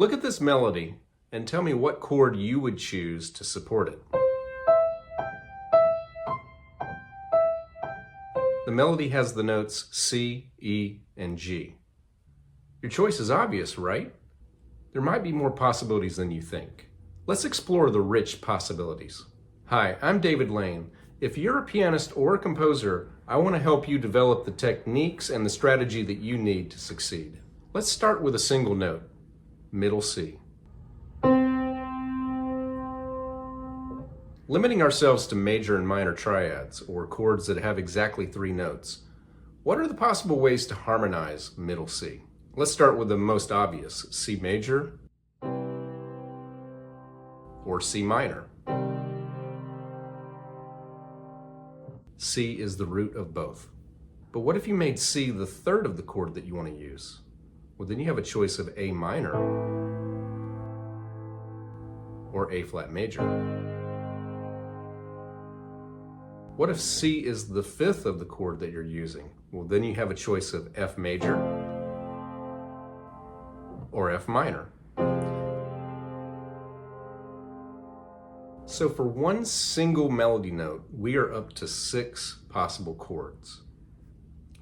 Look at this melody and tell me what chord you would choose to support it. The melody has the notes C, E, and G. Your choice is obvious, right? There might be more possibilities than you think. Let's explore the rich possibilities. Hi, I'm David Lane. If you're a pianist or a composer, I want to help you develop the techniques and the strategy that you need to succeed. Let's start with a single note, middle C. Limiting ourselves to major and minor triads, or chords that have exactly 3 notes, what are the possible ways to harmonize middle C? Let's start with the most obvious, C major or C minor. C is the root of both. But what if you made C the third of the chord that you want to use? Well, then you have a choice of A minor or A flat major. What if C is the fifth of the chord that you're using? Well, then you have a choice of F major or F minor. So for one single melody note, we are up to 6 possible chords.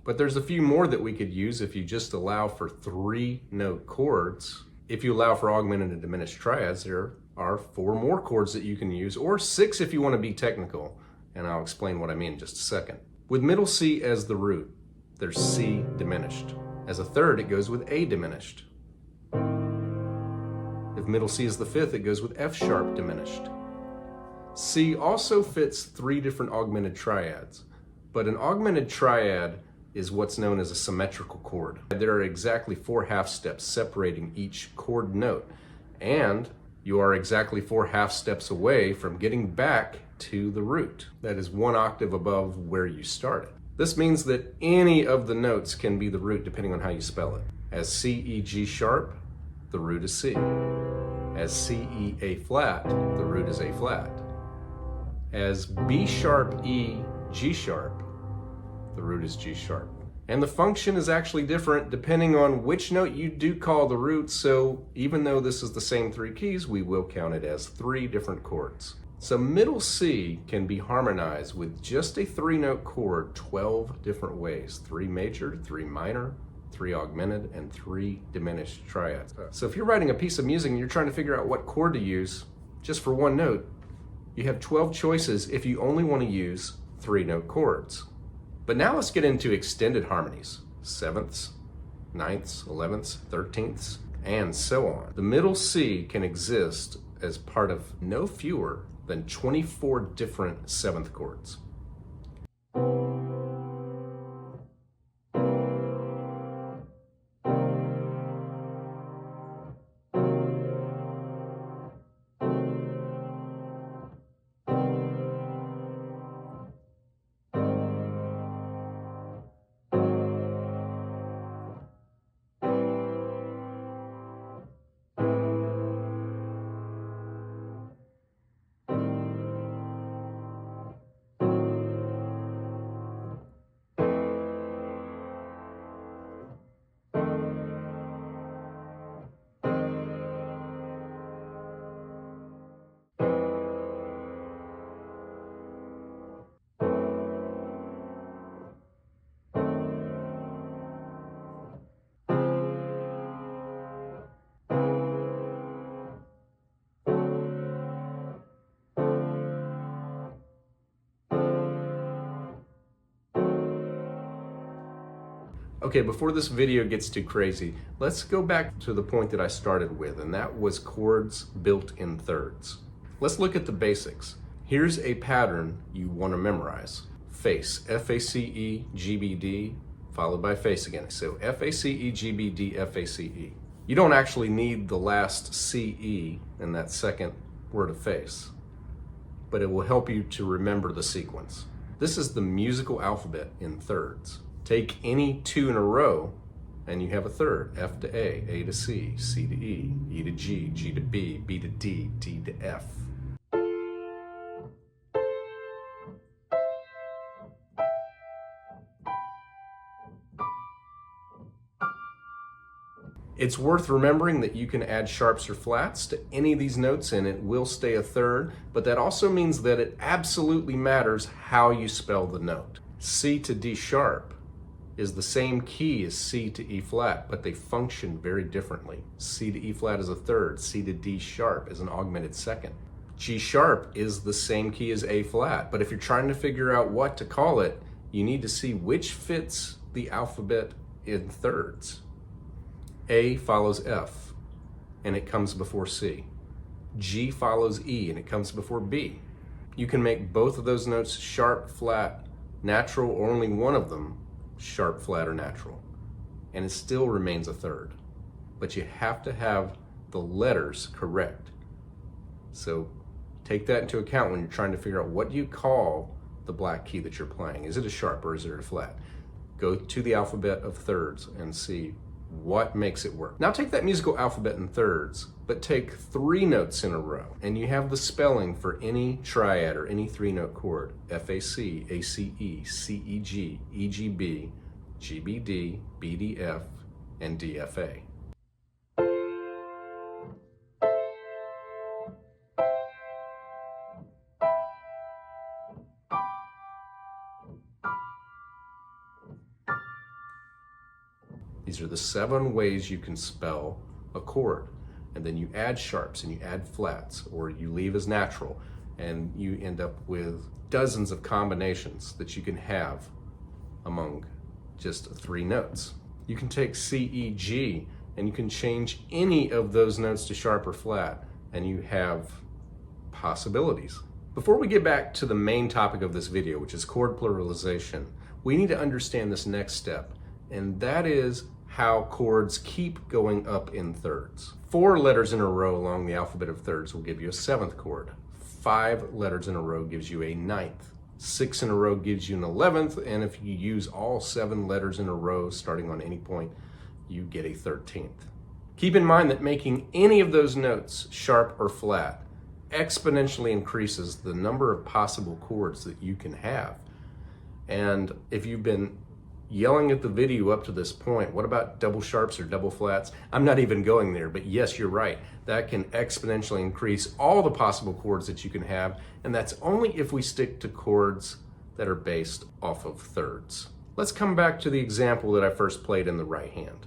But there's a few more that we could use if you just allow for 3-note chords. If you allow for augmented and diminished triads, there are 4 more chords that you can use, or 6 if you want to be technical, and I'll explain what I mean in just a second. With middle C as the root, there's C diminished. As a third, it goes with A diminished. If middle C is the fifth, it goes with F sharp diminished. C also fits 3 different augmented triads, but an augmented triad is what's known as a symmetrical chord. There are exactly 4 half steps separating each chord note, and you are exactly 4 half steps away from getting back to the root. That is 1 octave above where you started. This means that any of the notes can be the root depending on how you spell it. As C, E, G sharp, the root is C. As C, E, A flat, the root is A flat. As B sharp, E, G sharp, the root is G sharp. And the function is actually different depending on which note you do call the root, so even though this is the same 3 keys, we will count it as 3 different chords. So middle C can be harmonized with just a 3-note chord 12 different ways: 3 major, 3 minor, 3 augmented, and 3 diminished triads. So if you're writing a piece of music and you're trying to figure out what chord to use just for 1 note, you have 12 choices if you only want to use 3-note chords. But now let's get into extended harmonies, 7ths, 9ths, 11ths, 13ths, and so on. The middle C can exist as part of no fewer than 24 different 7th chords. Okay, before this video gets too crazy, let's go back to the point that I started with, and that was chords built in thirds. Let's look at the basics. Here's a pattern you want to memorize. Face, F-A-C-E, G-B-D, followed by face again. So F-A-C-E, G-B-D, F-A-C-E. You don't actually need the last C-E in that second word of face, but it will help you to remember the sequence. This is the musical alphabet in thirds. Take any 2 in a row and you have a third. F to A to C, C to E, E to G, G to B, B to D, D to F. It's worth remembering that you can add sharps or flats to any of these notes and it will stay a third, but that also means that it absolutely matters how you spell the note. C to D sharp is the same key as C to E flat, but they function very differently. C to E flat is a third, C to D sharp is an augmented second. G sharp is the same key as A flat, but if you're trying to figure out what to call it, you need to see which fits the alphabet in thirds. A follows F, and it comes before C. G follows E, and it comes before B. You can make both of those notes sharp, flat, natural, or only one of them sharp, flat, or natural, and it still remains a third. But you have to have the letters correct. So take that into account when you're trying to figure out what do you call the black key that you're playing. Is it a sharp or is it a flat? Go to the alphabet of thirds and see what makes it work. Now take that musical alphabet in thirds, but take 3 notes in a row, and you have the spelling for any triad or any 3-note chord: F-A-C, A-C-E, C-E-G, E-G-B, G-B-D, B-D-F, and D-F-A. These are the 7 ways you can spell a chord. And then you add sharps and you add flats, or you leave as natural, and you end up with dozens of combinations that you can have among just 3 notes. You can take C, E, G, and you can change any of those notes to sharp or flat, and you have possibilities. Before we get back to the main topic of this video, which is chord pluralization, we need to understand this next step, and that is how chords keep going up in thirds. 4 letters in a row along the alphabet of thirds will give you a 7th chord. 5 letters in a row gives you a 9th. 6 in a row gives you an 11th, and if you use all 7 letters in a row starting on any point, you get a 13th. Keep in mind that making any of those notes sharp or flat exponentially increases the number of possible chords that you can have. And if you've been yelling at the video up to this point, what about double sharps or double flats? I'm not even going there, but yes, you're right. That can exponentially increase all the possible chords that you can have, and that's only if we stick to chords that are based off of thirds. Let's come back to the example that I first played in the right hand.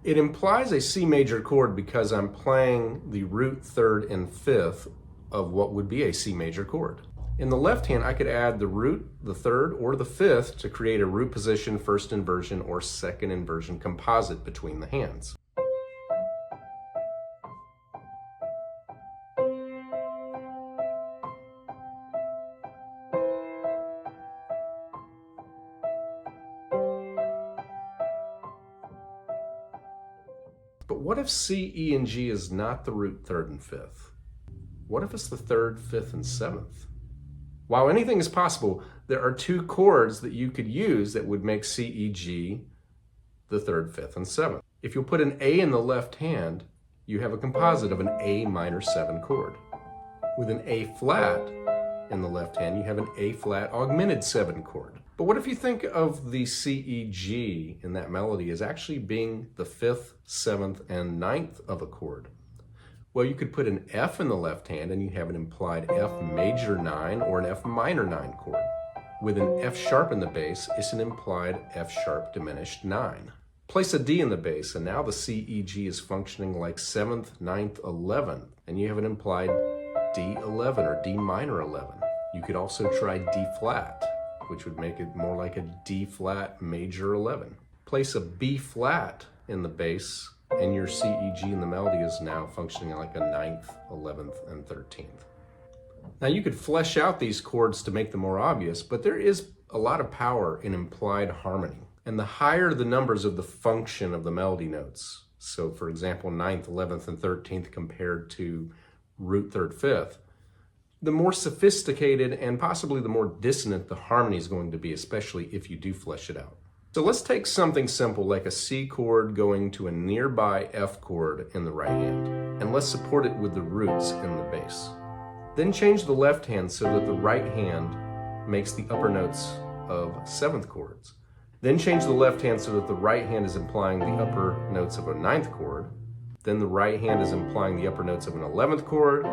It implies a C major chord because I'm playing the root, third, and fifth of what would be a C major chord. In the left hand, I could add the root, the third, or the fifth to create a root position, first inversion, or second inversion composite between the hands. But what if C, E, and G is not the root, third, and fifth? What if it's the 3rd, 5th, and 7th? While anything is possible, there are 2 chords that you could use that would make C, E, G the 3rd, 5th, and 7th. If you'll put an A in the left hand, you have a composite of an A minor 7 chord. With an A flat in the left hand, you have an A flat augmented 7 chord. But what if you think of the C, E, G in that melody as actually being the 5th, 7th, and 9th of a chord? Well, you could put an F in the left hand and you have an implied F major 9 or an F minor 9 chord. With an F sharp in the bass, it's an implied F sharp diminished 9. Place a D in the bass and now the C, E, G is functioning like 7th, 9th, 11th, and you have an implied D11 or D minor 11. You could also try D flat, which would make it more like a D flat major 11. Place a B flat in the bass and your C, E, G in the melody is now functioning like a 9th, 11th, and 13th. Now you could flesh out these chords to make them more obvious, but there is a lot of power in implied harmony. And the higher the numbers of the function of the melody notes, so for example, 9th, 11th, and 13th compared to root, third, fifth, the more sophisticated and possibly the more dissonant the harmony is going to be, especially if you do flesh it out. So let's take something simple like a C chord going to a nearby F chord in the right hand, and let's support it with the roots in the bass. Then change the left hand so that the right hand makes the upper notes of seventh chords. Then change the left hand so that the right hand is implying the upper notes of a ninth chord. Then the right hand is implying the upper notes of an 11th chord.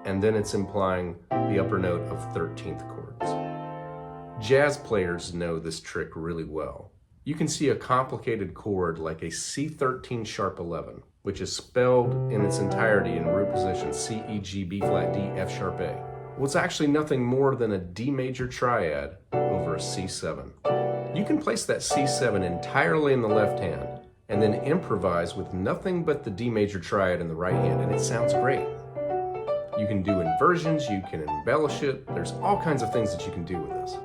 And then it's implying the upper note of 13th chords. Jazz players know this trick really well. You can see a complicated chord like a C13 sharp 11, which is spelled in its entirety in root position C, E, G, B flat, D, F sharp A. Well, it's actually nothing more than a D major triad over a C7. You can place that C7 entirely in the left hand and then improvise with nothing but the D major triad in the right hand, and it sounds great. You can do inversions, you can embellish it, there's all kinds of things that you can do with this.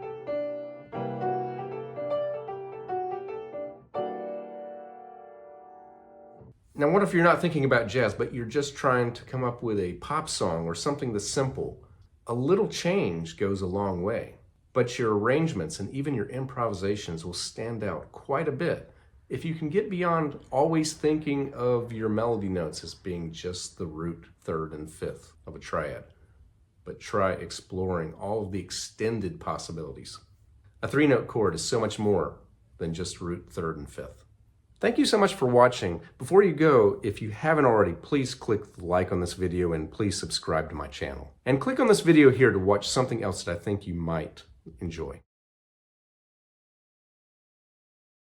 Now, what if you're not thinking about jazz, but you're just trying to come up with a pop song or something that's simple? A little change goes a long way, but your arrangements and even your improvisations will stand out quite a bit if you can get beyond always thinking of your melody notes as being just the root, third, and fifth of a triad, but try exploring all of the extended possibilities. A three-note chord is so much more than just root, third, and fifth. Thank you so much for watching. Before you go, if you haven't already, please click the like on this video and please subscribe to my channel. And click on this video here to watch something else that I think you might enjoy.